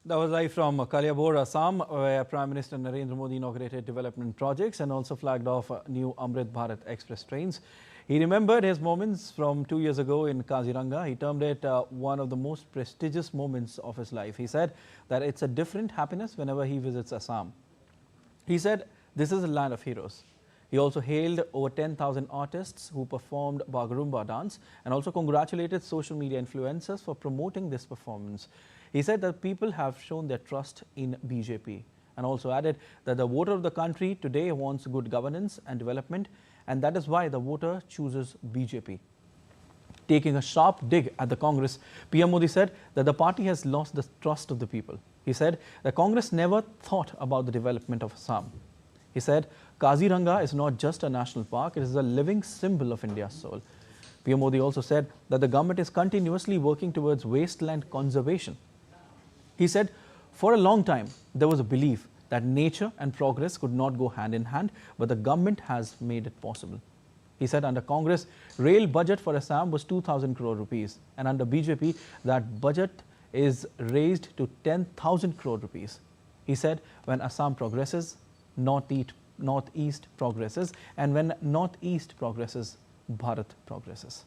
That was live from Kaliabor, Assam, where Prime Minister Narendra Modi inaugurated development projects and also flagged off new Amrit Bharat express trains. He remembered his moments from 2 years ago in Kaziranga. He termed it one of the most prestigious moments of his life. He said that it's a different happiness whenever he visits Assam. He said this is a land of heroes. He also hailed over 10,000 artists who performed Bagarumba dance and also congratulated social media influencers for promoting this performance. He said that people have shown their trust in BJP and also added that the voter of the country today wants good governance and development, and that is why the voter chooses BJP. Taking a sharp dig at the Congress, PM Modi said that the party has lost the trust of the people. He said the Congress never thought about the development of Assam. He said Kaziranga is not just a national park, it is a living symbol of India's soul. PM Modi also said that the government is continuously working towards wasteland conservation. He said for a long time there was a belief that nature and progress could not go hand in hand, but the government has made it possible. He said under Congress, rail budget for Assam was 2,000 crore rupees, and under BJP that budget is raised to 10,000 crore rupees. He said when Assam progresses, Northeast progresses, and when Northeast progresses, Bharat progresses.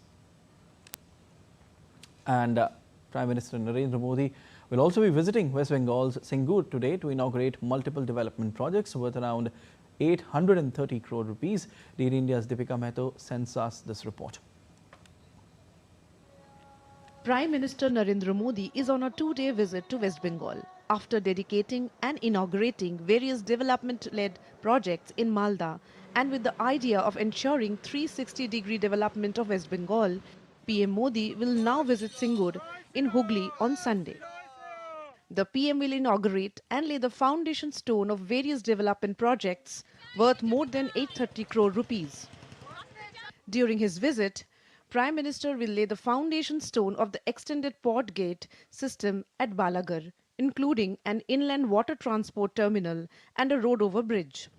And Prime Minister Narendra Modi will also be visiting West Bengal's Singur today to inaugurate multiple development projects worth around 830 crore rupees. DD India's Deepika Mehto sends us this report. Prime Minister Narendra Modi is on a two-day visit to West Bengal after dedicating and inaugurating various development-led projects in Malda, and with the idea of ensuring 360-degree development of West Bengal, PM Modi will now visit Singur in Hooghly on Sunday. The PM will inaugurate and lay the foundation stone of various development projects worth more than 830 crore rupees. During his visit, Prime Minister will lay the foundation stone of the extended port gate system at Balagar, including an inland water transport terminal and a road over bridge.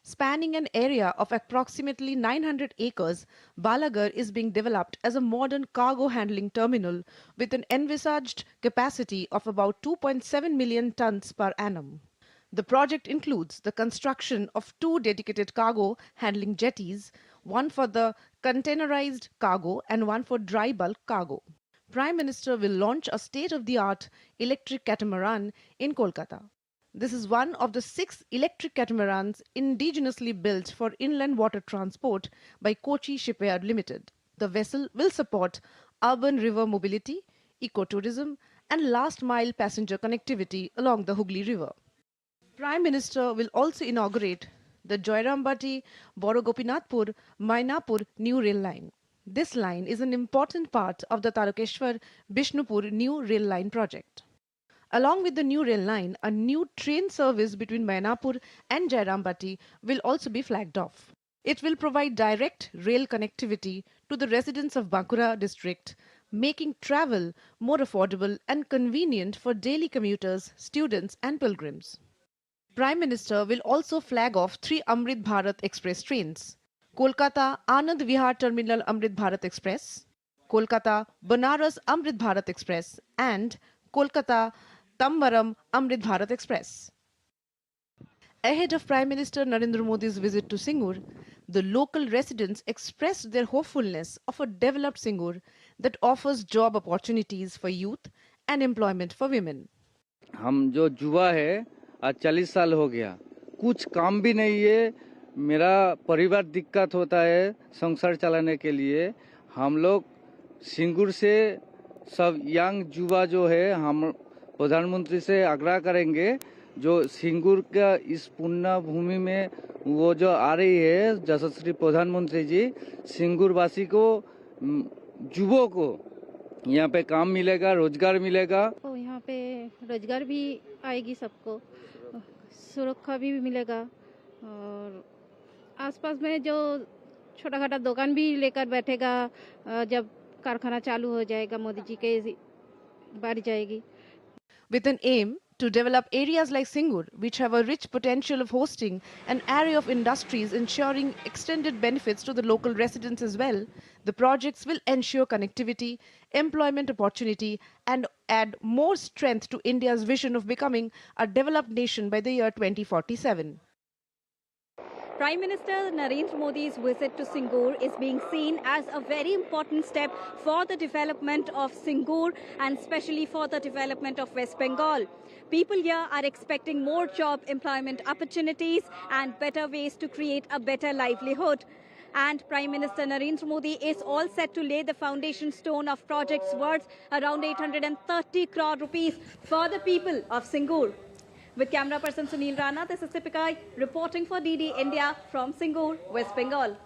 Spanning an area of approximately 900 acres, Balagar is being developed as a modern cargo handling terminal with an envisaged capacity of about 2.7 million tons per annum. The project includes the construction of 2 dedicated cargo handling jetties, one for the containerized cargo and one for dry bulk cargo. Prime Minister will launch a state-of-the-art electric catamaran in Kolkata. This is one of the 6 electric catamarans indigenously built for inland water transport by Kochi Shipyard Limited. The vessel will support urban river mobility, ecotourism and last-mile passenger connectivity along the Hooghly River. Prime Minister will also inaugurate the Joyrambati-Borogopinathpur-Mainapur new rail line. This line is an important part of the Tarokeshwar-Bishnupur new rail line project. Along with the new rail line, a new train service between Mainapur and Joyrambati will also be flagged off. It will provide direct rail connectivity to the residents of Bankura district, making travel more affordable and convenient for daily commuters, students and pilgrims. Prime Minister will also flag off 3 Amrit Bharat express trains: Kolkata Anand Vihar Terminal Amrit Bharat Express, Kolkata Banaras Amrit Bharat Express and Kolkata Tambaram Amrit Bharat Express. Ahead of Prime Minister Narendra Modi's visit to Singur, the local residents expressed their hopefulness of a developed Singur that offers job opportunities for youth and employment for women. हम जो युवा है आज 40 साल हो गया, कुछ काम भी नहीं है, मेरा परिवार दिक्कत होता है संसार चलाने के लिए। हम लोग सिंगूर से सब यंग युवा जो है हम प्रधानमंत्री से आग्रह करेंगे जो सिंगूर का इस पुण्य भूमि में वो जो आ रही है यशस्वी प्रधानमंत्री जी, सिंगूर वासी को युवाओं को यहाँ पे काम मिलेगा, रोजगार मिलेगा। यहाँ पे रोजगार भी आएगी, सबको सुरक्षा भी मिलेगा और आसपास में जो छोटा छोटा दुकान भी लेकर बैठेगा। जब कारखाना चालू हो जाएगा, मोदी जी के बारी जाएगी। With an aim To develop areas like Singur, which have a rich potential of hosting an array of industries, ensuring extended benefits to the local residents as well, the projects will ensure connectivity, employment opportunity, and add more strength to India's vision of becoming a developed nation by the year 2047. Prime Minister Narendra Modi's visit to Singur is being seen as a very important step for the development of Singur and especially for the development of West Bengal. People here are expecting more job employment opportunities and better ways to create a better livelihood. And Prime Minister Narendra Modi is all set to lay the foundation stone of projects worth around 830 crore rupees for the people of Singur. With camera person Sunil Rana, this is Tipikai reporting for DD India from Singur, West Bengal.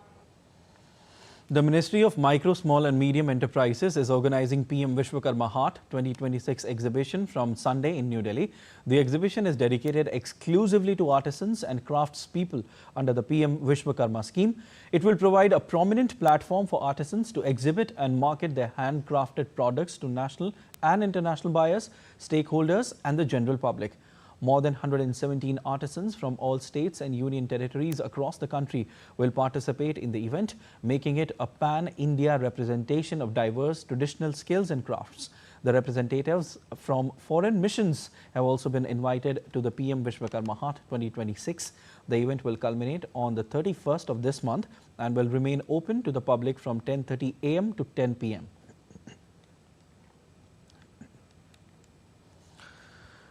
The Ministry of Micro, Small and Medium Enterprises is organizing PM Vishwakarma Haat 2026 exhibition from Sunday in New Delhi. The exhibition is dedicated exclusively to artisans and craftspeople under the PM Vishwakarma scheme. It will provide a prominent platform for artisans to exhibit and market their handcrafted products to national and international buyers, stakeholders and the general public. More than 117 artisans from all states and union territories across the country will participate in the event, making it a pan-India representation of diverse traditional skills and crafts. The representatives from foreign missions have also been invited to the PM Vishwakarma Haat 2026. The event will culminate on the 31st of this month and will remain open to the public from 10:30 a.m. to 10 p.m.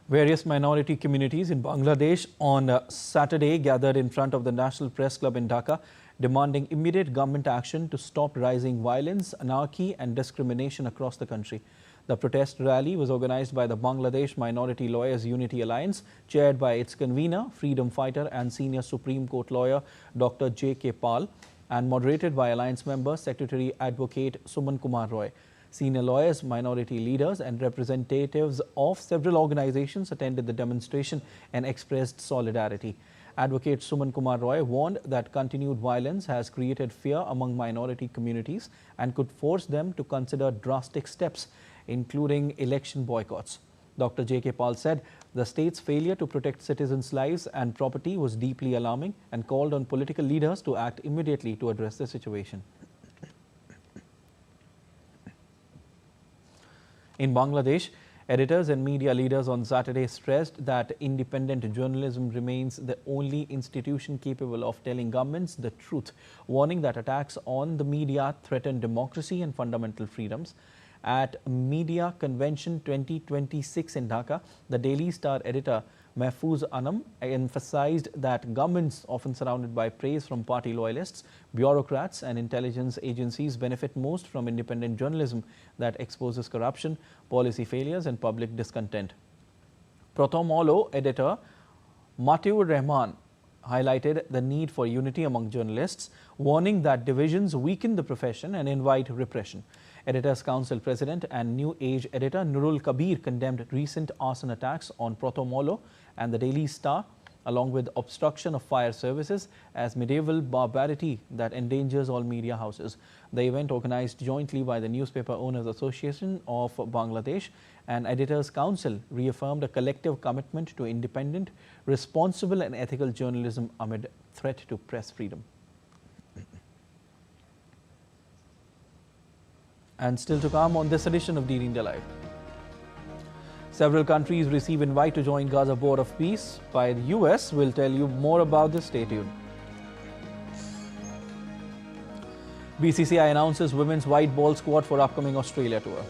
Various minority communities in Bangladesh on Saturday gathered in front of the National Press Club in Dhaka, demanding immediate government action to stop rising violence, anarchy and discrimination across the country. The protest rally was organized by the Bangladesh Minority Lawyers Unity Alliance, chaired by its convener, freedom fighter and senior Supreme Court lawyer Dr. J.K. Pal, and moderated by Alliance member Secretary Advocate Suman Kumar Roy. Senior lawyers, minority leaders and representatives of several organizations attended the demonstration and expressed solidarity. Advocate Suman Kumar Roy warned that continued violence has created fear among minority communities and could force them to consider drastic steps, including election boycotts. Dr. J.K. Pal said the state's failure to protect citizens' lives and property was deeply alarming and called on political leaders to act immediately to address the situation. In Bangladesh, editors and media leaders on Saturday stressed that independent journalism remains the only institution capable of telling governments the truth, warning that attacks on the media threaten democracy and fundamental freedoms. At Media Convention 2026 in Dhaka, the Daily Star editor Mahfouz Anam emphasized that governments, often surrounded by praise from party loyalists, bureaucrats and intelligence agencies, benefit most from independent journalism that exposes corruption, policy failures and public discontent. Pratham Olo editor Matiur Rahman highlighted the need for unity among journalists, warning that divisions weaken the profession and invite repression. Editors Council President and New Age editor Nurul Kabir condemned recent arson attacks on Pratham Olo and the Daily Star, along with obstruction of fire services, as medieval barbarity that endangers all media houses. The event, organized jointly by the Newspaper Owners Association of Bangladesh and Editors Council, reaffirmed a collective commitment to independent, responsible and ethical journalism amid threat to press freedom. And still to come on this edition of DD India Live. Several countries receive invite to join Gaza Board of Peace by the US. We'll tell you more about this. Stay tuned. BCCI announces women's white ball squad for upcoming Australia tour.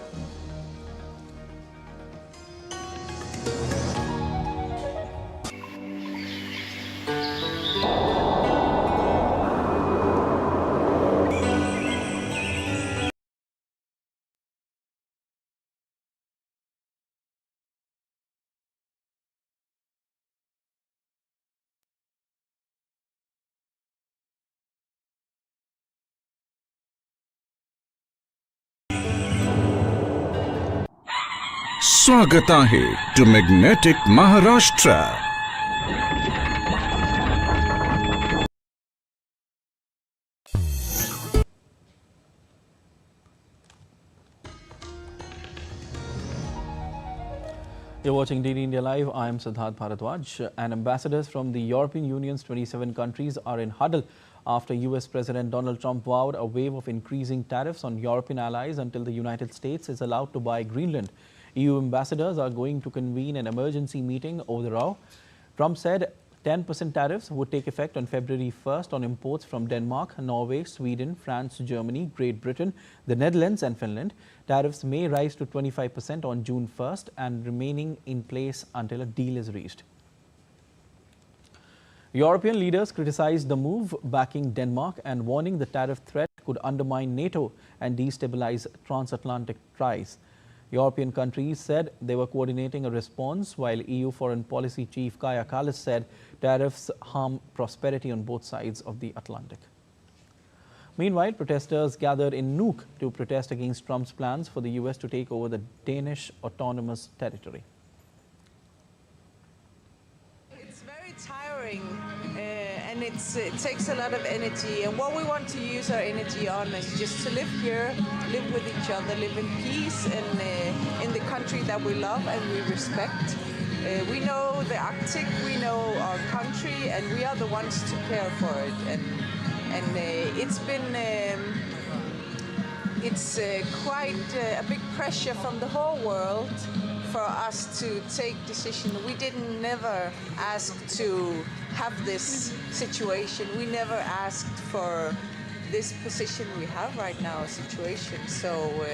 स्वागत आहे to magnetic Maharashtra. You're watching DD India Live. I am Siddharth Bharadwaj. And ambassadors from the European Union's 27 countries are in huddle after US President Donald Trump vowed a wave of increasing tariffs on European allies until the United States is allowed to buy Greenland. EU ambassadors are going to convene an emergency meeting over the row. Trump said 10% tariffs would take effect on February 1st on imports from Denmark, Norway, Sweden, France, Germany, Great Britain, the Netherlands and Finland. Tariffs may rise to 25% on June 1st and remaining in place until a deal is reached. European leaders criticized the move, backing Denmark and warning the tariff threat could undermine NATO and destabilize transatlantic ties. European countries said they were coordinating a response, while EU Foreign Policy Chief Kaja Kallas said tariffs harm prosperity on both sides of the Atlantic. Meanwhile, protesters gathered in Nuuk to protest against Trump's plans for the US to take over the Danish autonomous territory. It's very tiring and it takes a lot of energy, and what we want to use our energy on is just to live here, live with each other, live in peace and in the country that we love and we respect. We know the Arctic, we know our country, and we are the ones to care for it. And it's been quite a big pressure from the whole world for us to take decision. We didn't never ask to have this situation. We never asked for this position we have right now, situation. So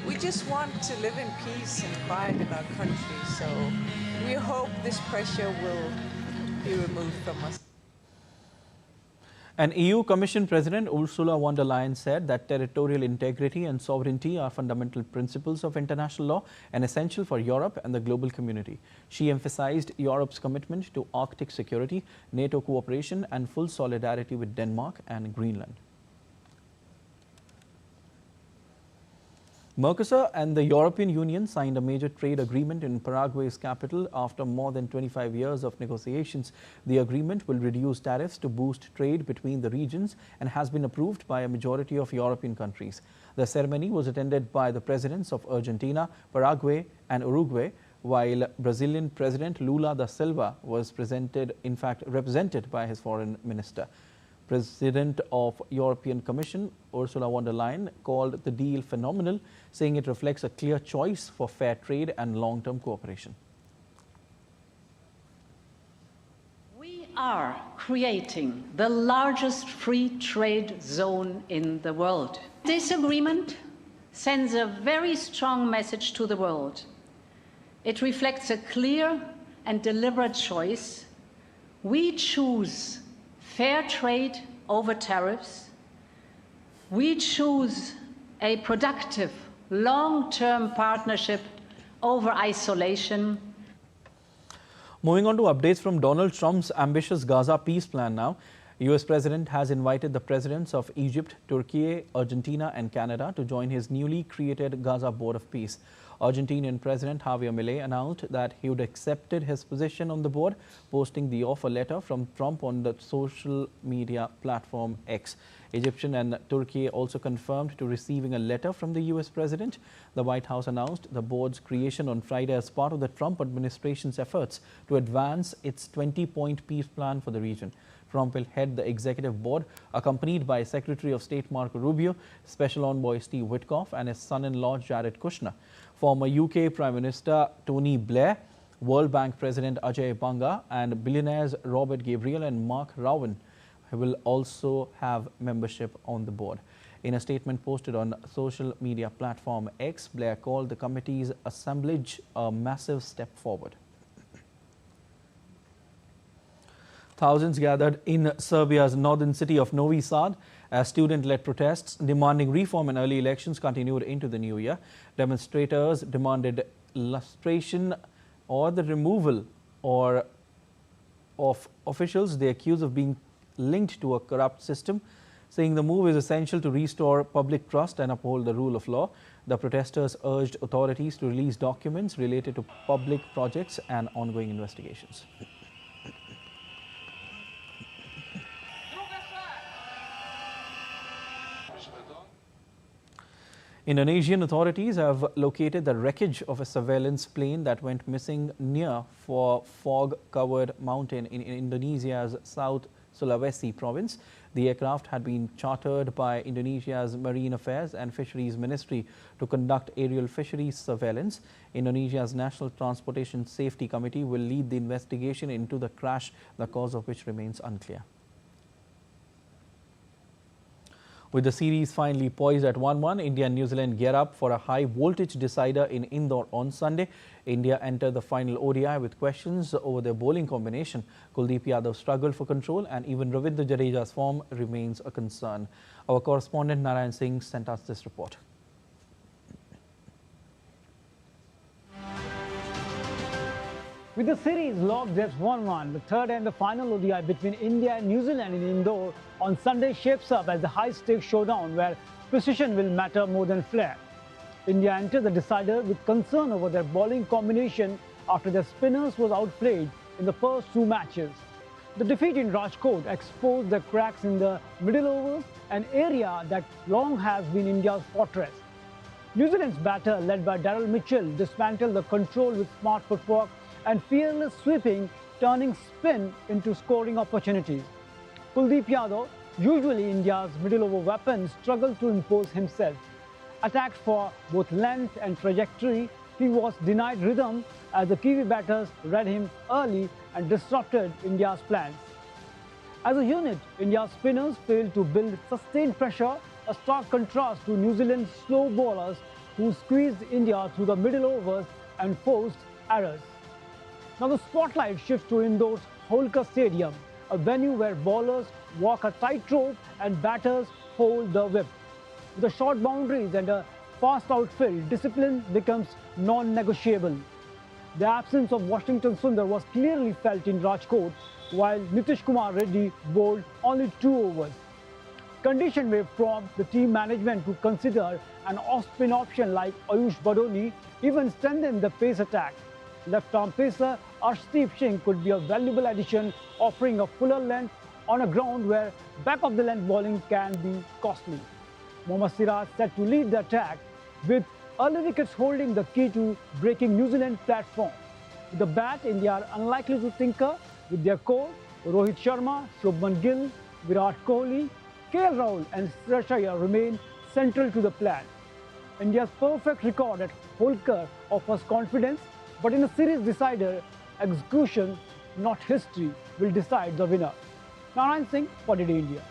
we just want to live in peace and quiet in our country. So we hope this pressure will be removed from us. An EU Commission President Ursula von der Leyen said that territorial integrity and sovereignty are fundamental principles of international law and essential for Europe and the global community. She emphasized Europe's commitment to Arctic security, NATO cooperation and full solidarity with Denmark and Greenland. Mercosur and the European Union signed a major trade agreement in Paraguay's capital after more than 25 years of negotiations. The agreement will reduce tariffs to boost trade between the regions and has been approved by a majority of European countries. The ceremony was attended by the presidents of Argentina, Paraguay and Uruguay, while Brazilian President Lula da Silva was represented by his foreign minister. President of European Commission Ursula von der Leyen called the deal phenomenal, saying it reflects a clear choice for fair trade and long-term cooperation. We are creating the largest free trade zone in the world. This agreement sends a very strong message to the world. It reflects a clear and deliberate choice. We choose fair trade over tariffs. We choose a productive, long-term partnership over isolation. Moving on to updates from Donald Trump's ambitious Gaza peace plan now. US President has invited the presidents of Egypt, Turkey, Argentina and Canada to join his newly created Gaza Board of Peace. Argentinian President Javier Milei announced that he would accepted his position on the board, posting the offer letter from Trump on the social media platform X. Egyptian and Turkey also confirmed to receiving a letter from the US President. The White House announced the board's creation on Friday as part of the Trump administration's efforts to advance its 20-point peace plan for the region. Trump will head the executive board, accompanied by Secretary of State Marco Rubio, Special Envoy Steve Witkoff and his son-in-law Jared Kushner. Former UK Prime Minister Tony Blair, World Bank President Ajay Banga and billionaires Robert Gabriel and Mark Rowan will also have membership on the board. In a statement posted on social media platform X, Blair called the committee's assemblage a massive step forward. Thousands gathered in Serbia's northern city of Novi Sad as student-led protests demanding reform and early elections continued into the new year. Demonstrators demanded lustration or the removal of officials they accuse of being linked to a corrupt system, saying the move is essential to restore public trust and uphold the rule of law. The protesters urged authorities to release documents related to public projects and ongoing investigations. Indonesian authorities have located the wreckage of a surveillance plane that went missing near fog-covered mountain in Indonesia's South Sulawesi province. The aircraft had been chartered by Indonesia's Marine Affairs and Fisheries Ministry to conduct aerial fisheries surveillance. Indonesia's National Transportation Safety Committee will lead the investigation into the crash, the cause of which remains unclear. With the series finally poised at 1-1, India and New Zealand gear up for a high-voltage decider in Indore on Sunday. India entered the final ODI with questions over their bowling combination. Kuldeep Yadav struggled for control and even Ravindra Jadeja's form remains a concern. Our correspondent Narayan Singh sent us this report. With the series locked at 1-1, the third and the final ODI between India and New Zealand in Indore on Sunday shapes up as the high-stakes showdown where precision will matter more than flair. India entered the decider with concern over their bowling combination after their spinners was outplayed in the first two matches. The defeat in Rajkot exposed the cracks in the middle overs, an area that long has been India's fortress. New Zealand's batter, led by Daryl Mitchell, dismantled the control with smart footwork and fearless sweeping, turning spin into scoring opportunities. Kuldeep Yadav, usually India's middle-over weapon, struggled to impose himself. Attacked for both length and trajectory, he was denied rhythm as the Kiwi batters read him early and disrupted India's plans. As a unit, India's spinners failed to build sustained pressure, a stark contrast to New Zealand's slow bowlers who squeezed India through the middle overs and forced errors. Now the spotlight shifts to Indore's Holkar Stadium, a venue where bowlers walk a tightrope and batters hold the whip. With the short boundaries and a fast outfield, discipline becomes non-negotiable. The absence of Washington Sundar was clearly felt in Rajkot, while Nitish Kumar Reddy bowled only 2 overs. Condition may prompt the team management to consider an off-spin option like Ayush Badoni, even strengthen the pace attack. Left-arm pacer Arshdeep Singh could be a valuable addition, offering a fuller length on a ground where back-of-the-length bowling can be costly. Mohammad Siraj set to lead the attack, with early wickets holding the key to breaking New Zealand platform. With the bat, India are unlikely to tinker with their core. Rohit Sharma, Shubman Gill, Virat Kohli, KL Rahul and Shreyas Iyer remain central to the plan. India's perfect record at Holkar offers confidence, but in a series decider, execution, not history, will decide the winner. Narayan Singh for DD India.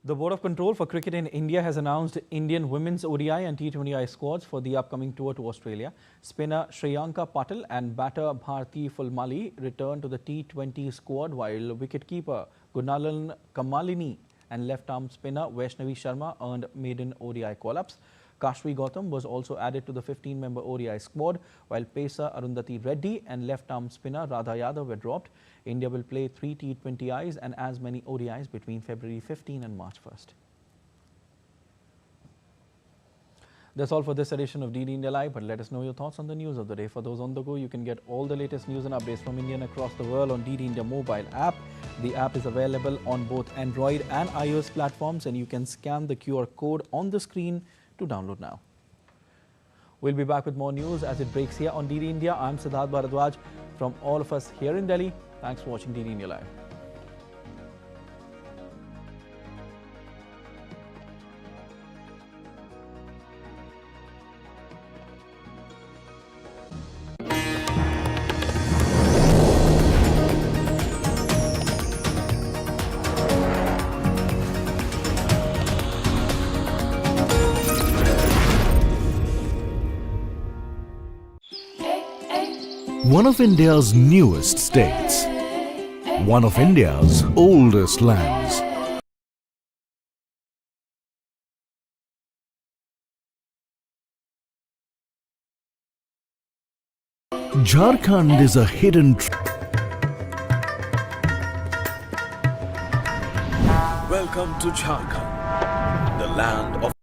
The Board of Control for Cricket in India has announced Indian women's ODI and T20I squads for the upcoming tour to Australia. Spinner Shriyanka Patil and batter Bharti Fulmali return to the T20 squad, while wicketkeeper Gunalan Kamalini and left-arm spinner Vaishnavi Sharma earned maiden ODI call-ups. Kashvi Gautam was also added to the 15-member ODI squad, while pacer Arundhati Reddy and left-arm spinner Radha Yadav were dropped. India will play 3 T20Is and as many ODIs between February 15 and March 1st. That's all for this edition of DD India Live, but let us know your thoughts on the news of the day. For those on the go, you can get all the latest news and updates from India and across the world on DD India mobile app. The app is available on both Android and iOS platforms, and you can scan the QR code on the screen to download now. We'll be back with more news as it breaks here on DD India. I'm Siddharth Bharadwaj. From all of us here in Delhi, thanks for watching DD India Live. One of India's newest states, one of India's oldest lands. Jharkhand is a hidden Welcome to Jharkhand, the land of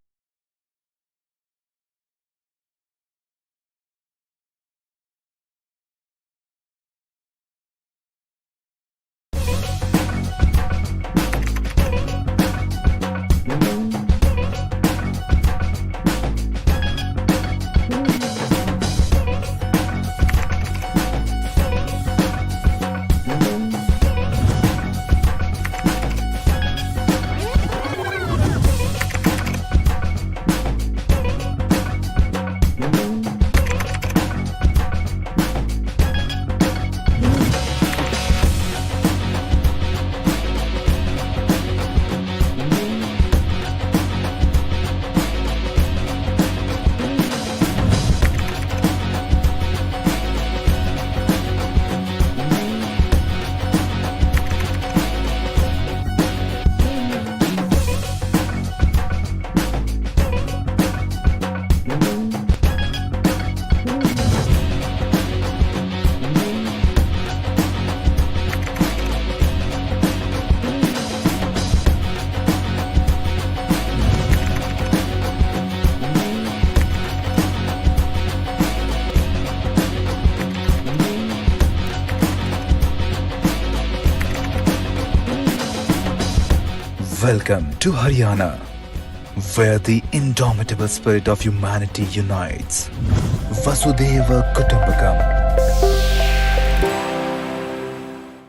Welcome to Haryana, where the indomitable spirit of humanity unites. Vasudhaiva Kutumbakam